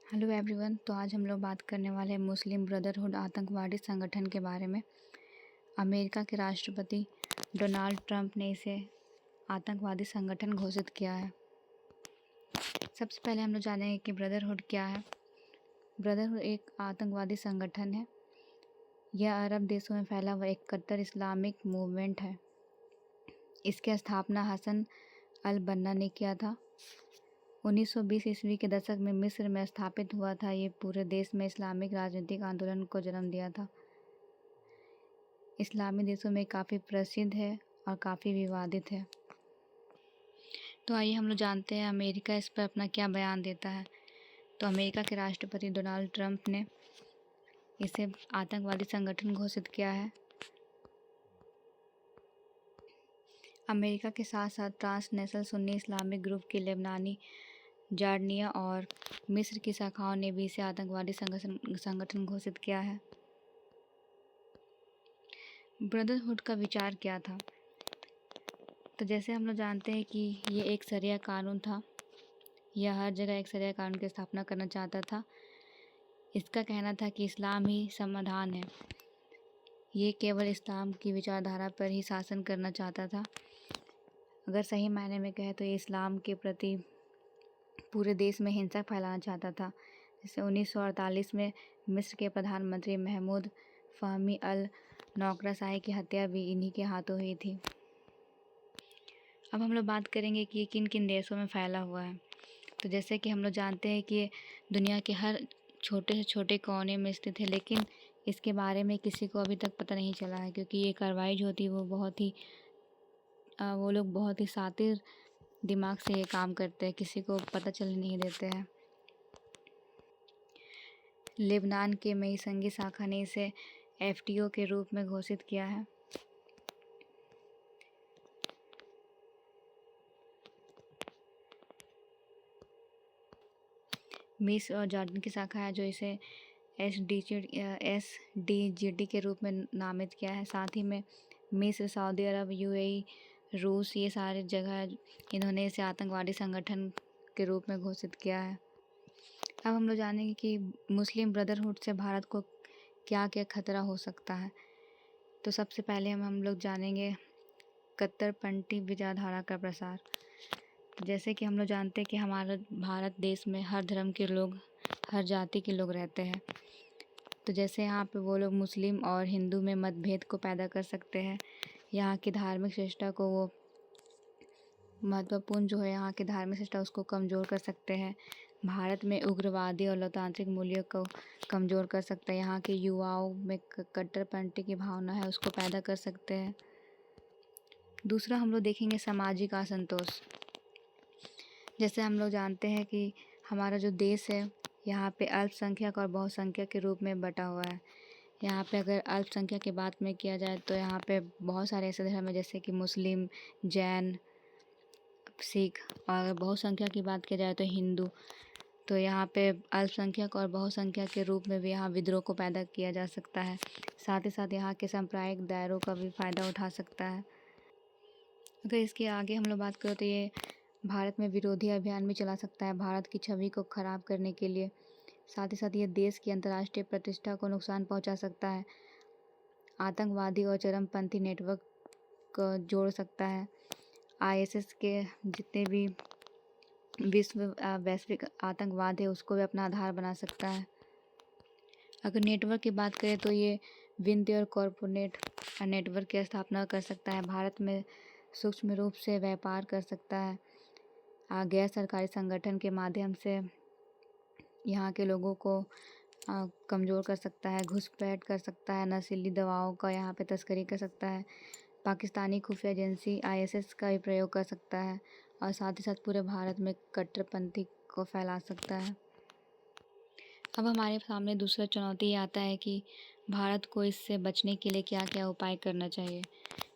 Hello everyone. तो आज हम लोग बात करने वाले हैं मुस्लिम ब्रदरहुड आतंकवादी संगठन के बारे में। अमेरिका के राष्ट्रपति डोनाल्ड ट्रंप ने इसे आतंकवादी संगठन घोषित किया है। सबसे पहले हम लोग जानेंगे कि ब्रदरहुड क्या है। ब्रदरहुड एक आतंकवादी संगठन है। यह अरब देशों में फैला हुआ एक कट्टर इस्लामिक मूवमेंट है। इसकी स्थापना हसन अल बन्ना ने किया था। 1920 ईस्वी के दशक में मिस्र में स्थापित हुआ था। ये पूरे देश में इस्लामिक राजनीतिक आंदोलन को जन्म दिया था। इस्लामी देशों में काफ़ी प्रसिद्ध है और काफ़ी विवादित है। तो आइए हम लोग जानते हैं अमेरिका इस पर अपना क्या बयान देता है। तो अमेरिका के राष्ट्रपति डोनाल्ड ट्रंप ने इसे आतंकवादी संगठन घोषित किया है। अमेरिका के साथ साथ ट्रांसनेशनल सुन्नी इस्लामिक ग्रुप की लेबनानी जॉर्डनिया और मिस्र की शाखाओं ने भी इसे आतंकवादी संगठन घोषित किया है। ब्रदरहुड का विचार क्या था? तो जैसे हम लोग जानते हैं कि ये एक शरिया कानून था। यह हर जगह एक शरिया कानून की स्थापना करना चाहता था। इसका कहना था कि इस्लाम ही समाधान है। ये केवल इस्लाम की विचारधारा पर ही शासन करना चाहता था। अगर सही मायने में कहे तो ये इस्लाम के प्रति पूरे देश में हिंसा फैलाना चाहता था। जैसे 1948 में मिस्र के प्रधानमंत्री महमूद फ़हमी अल नौकरा शाही की हत्या भी इन्हीं के हाथों हुई थी। अब हम लोग बात करेंगे कि ये किन किन देशों में फैला हुआ है। तो जैसे कि हम लोग जानते हैं कि ये दुनिया के हर छोटे से छोटे कोने में स्थित है, लेकिन इसके बारे में किसी को अभी तक पता नहीं चला है, क्योंकि ये कार्रवाई जो होती है वो लोग बहुत ही शातिर दिमाग से ये काम करते हैं, किसी को पता चलने नहीं देते हैं। लेबनान के मई संघी शाखा ने इसे एफटीओ के रूप में घोषित किया है। मिस्र और जॉर्डन की शाखा है जो इसे एसडीजीडी के रूप में नामित किया है। साथ ही में मिस्र, सऊदी अरब, यूएई, रूस, ये सारे जगह इन्होंने इसे आतंकवादी संगठन के रूप में घोषित किया है। अब हम लोग जानेंगे कि मुस्लिम ब्रदरहुड से भारत को क्या क्या खतरा हो सकता है। तो सबसे पहले हम लोग जानेंगे कट्टरपंथी विचारधारा का प्रसार। जैसे कि हम लोग जानते हैं कि हमारा भारत देश में हर धर्म के लोग, हर जाति के लोग रहते हैं। तो जैसे यहाँ पे वो लोग मुस्लिम और हिंदू में मतभेद को पैदा कर सकते हैं। यहाँ की धार्मिक श्रेष्ठता को वो महत्वपूर्ण जो है यहाँ की धार्मिक श्रेष्ठता उसको कमज़ोर कर सकते हैं। भारत में उग्रवादी और लोकतांत्रिक मूल्यों को कमज़ोर कर सकते हैं। यहाँ के युवाओं में कट्टरपंथी की भावना है उसको पैदा कर सकते हैं। दूसरा हम लोग देखेंगे सामाजिक असंतोष। जैसे हम लोग जानते हैं कि हमारा जो देश है यहाँ पे अल्पसंख्यक और बहुसंख्यक के रूप में बटा हुआ है। यहाँ पे अगर अल्पसंख्यक की बात में किया जाए तो यहाँ पे बहुत सारे ऐसे धर्म है जैसे कि मुस्लिम, जैन, सिख, और बहुसंख्यक की बात की जाए तो हिंदू। तो यहाँ पे अल्पसंख्यक और बहुसंख्यक के रूप में भी यहाँ विद्रोह को पैदा किया जा सकता है। साथ ही साथ यहाँ के सांप्रदायिक दायरों का भी फ़ायदा उठा सकता है। अगर इसके आगे हम लोग बात करें तो ये भारत में विरोधी अभियान भी चला सकता है भारत की छवि को खराब करने के लिए। साथ ही साथ ये देश की अंतर्राष्ट्रीय प्रतिष्ठा को नुकसान पहुंचा सकता है। आतंकवादी और चरमपंथी नेटवर्क को जोड़ सकता है। आईएसएस के जितने भी वैश्विक आतंकवाद है उसको भी अपना आधार बना सकता है। अगर नेटवर्क की बात करें तो ये वित्तीय और कॉरपोरेट नेटवर्क की स्थापना कर सकता है। भारत में सूक्ष्म रूप से व्यापार कर सकता है। गैर सरकारी संगठन के माध्यम से यहाँ के लोगों को कमज़ोर कर सकता है, घुसपैठ कर सकता है, नशीली दवाओं का यहाँ पे तस्करी कर सकता है। पाकिस्तानी खुफिया एजेंसी आईएसएस का भी प्रयोग कर सकता है और साथ ही साथ पूरे भारत में कट्टरपंथी को फैला सकता है। अब हमारे सामने दूसरा चुनौती ये आता है कि भारत को इससे बचने के लिए क्या क्या उपाय करना चाहिए।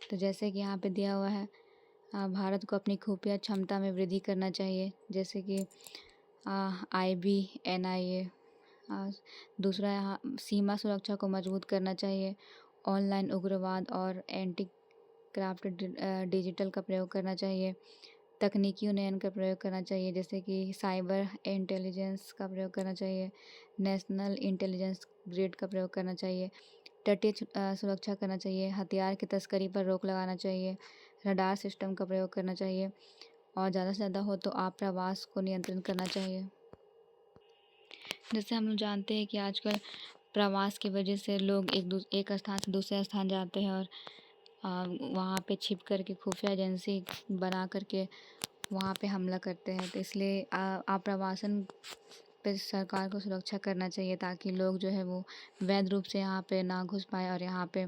तो जैसे कि यहाँ पे दिया हुआ है, भारत को अपनी खुफिया क्षमता में वृद्धि करना चाहिए, जैसे कि आईबी, एनआईए। दूसरा यहाँ सीमा सुरक्षा को मजबूत करना चाहिए। ऑनलाइन उग्रवाद और एंटी क्राफ्ट डिजिटल का प्रयोग करना चाहिए। तकनीकी उन्नयन का प्रयोग करना चाहिए, जैसे कि साइबर इंटेलिजेंस का प्रयोग करना चाहिए, नेशनल इंटेलिजेंस ग्रिड का प्रयोग करना चाहिए, तटीय सुरक्षा करना चाहिए, हथियार की तस्करी पर रोक लगाना चाहिए, रडार सिस्टम का प्रयोग करना चाहिए और ज़्यादा से ज़्यादा हो तो आप्रवास को नियंत्रित करना चाहिए। जैसे हम लोग जानते हैं कि आजकल प्रवास की वजह से लोग एक स्थान से दूसरे स्थान जाते हैं और वहाँ पे छिप करके खुफिया एजेंसी बना करके वहाँ पे हमला करते हैं। तो इसलिए आप्रवासन पे सरकार को सुरक्षा करना चाहिए ताकि लोग जो है वो वैध रूप से यहाँ पे ना घुस पाए और यहाँ पे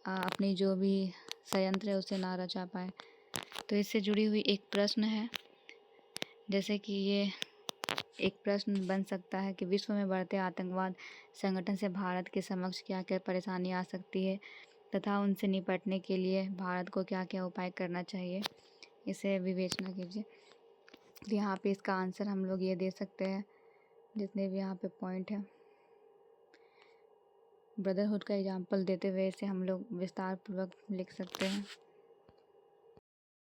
अपनी जो भी षड्यंत्र है उसे ना रचा पाए। तो इससे जुड़ी हुई एक प्रश्न है, जैसे कि ये एक प्रश्न बन सकता है कि विश्व में बढ़ते आतंकवाद संगठन से भारत के समक्ष क्या क्या परेशानी आ सकती है तथा उनसे निपटने के लिए भारत को क्या क्या उपाय करना चाहिए, इसे विवेचना कीजिए। तो यहाँ पे इसका आंसर हम लोग ये दे सकते हैं, जितने भी यहाँ पे पॉइंट हैं ब्रदरहुड का एग्जाम्पल देते हुए इसे हम लोग विस्तार पूर्वक लिख सकते हैं।